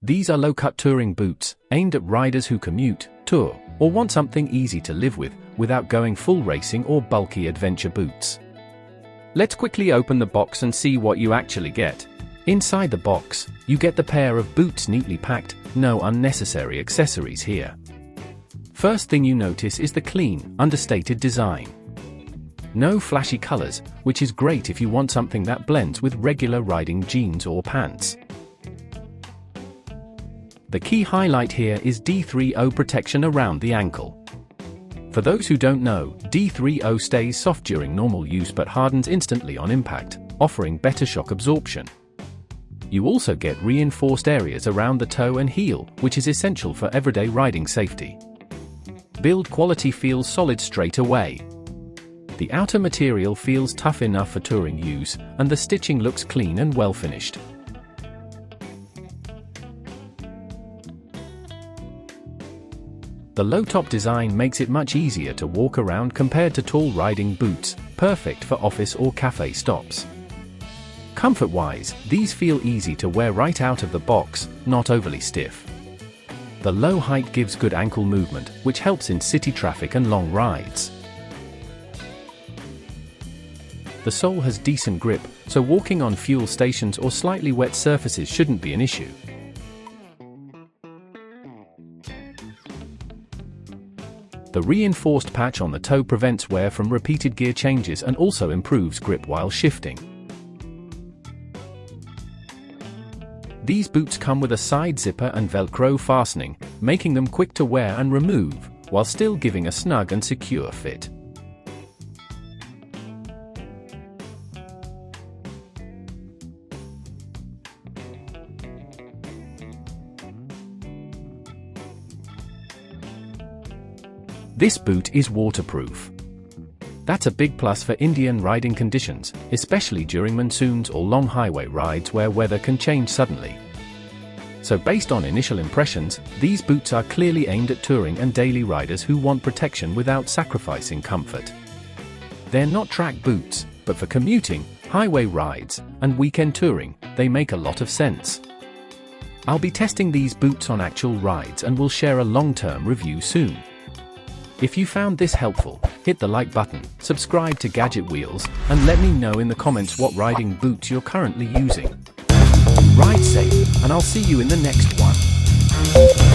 These are low-cut touring boots, aimed at riders who commute, tour, or want something easy to live with, without going full racing or bulky adventure boots. Let's quickly open the box and see what you actually get. Inside the box, you get the pair of boots neatly packed, no unnecessary accessories here. First thing you notice is the clean, understated design. No flashy colors, which is great if you want something that blends with regular riding jeans or pants. The key highlight here is D3O protection around the ankle. For those who don't know, D3O stays soft during normal use but hardens instantly on impact, offering better shock absorption. You also get reinforced areas around the toe and heel, which is essential for everyday riding safety. Build quality feels solid straight away. The outer material feels tough enough for touring use, and the stitching looks clean and well finished. The low-top design makes it much easier to walk around compared to tall riding boots, perfect for office or cafe stops. Comfort-wise, these feel easy to wear right out of the box, not overly stiff. The low height gives good ankle movement, which helps in city traffic and long rides. The sole has decent grip, so walking on fuel stations or slightly wet surfaces shouldn't be an issue. The reinforced patch on the toe prevents wear from repeated gear changes and also improves grip while shifting. These boots come with a side zipper and Velcro fastening, making them quick to wear and remove, while still giving a snug and secure fit. This boot is waterproof. That's a big plus for Indian riding conditions, especially during monsoons or long highway rides where weather can change suddenly. So based on initial impressions, these boots are clearly aimed at touring and daily riders who want protection without sacrificing comfort. They're not track boots, but for commuting, highway rides, and weekend touring, they make a lot of sense. I'll be testing these boots on actual rides and will share a long-term review soon. If you found this helpful, hit the like button, subscribe to Gadget Wheels, and let me know in the comments what riding boots you're currently using. Ride safe, and I'll see you in the next one.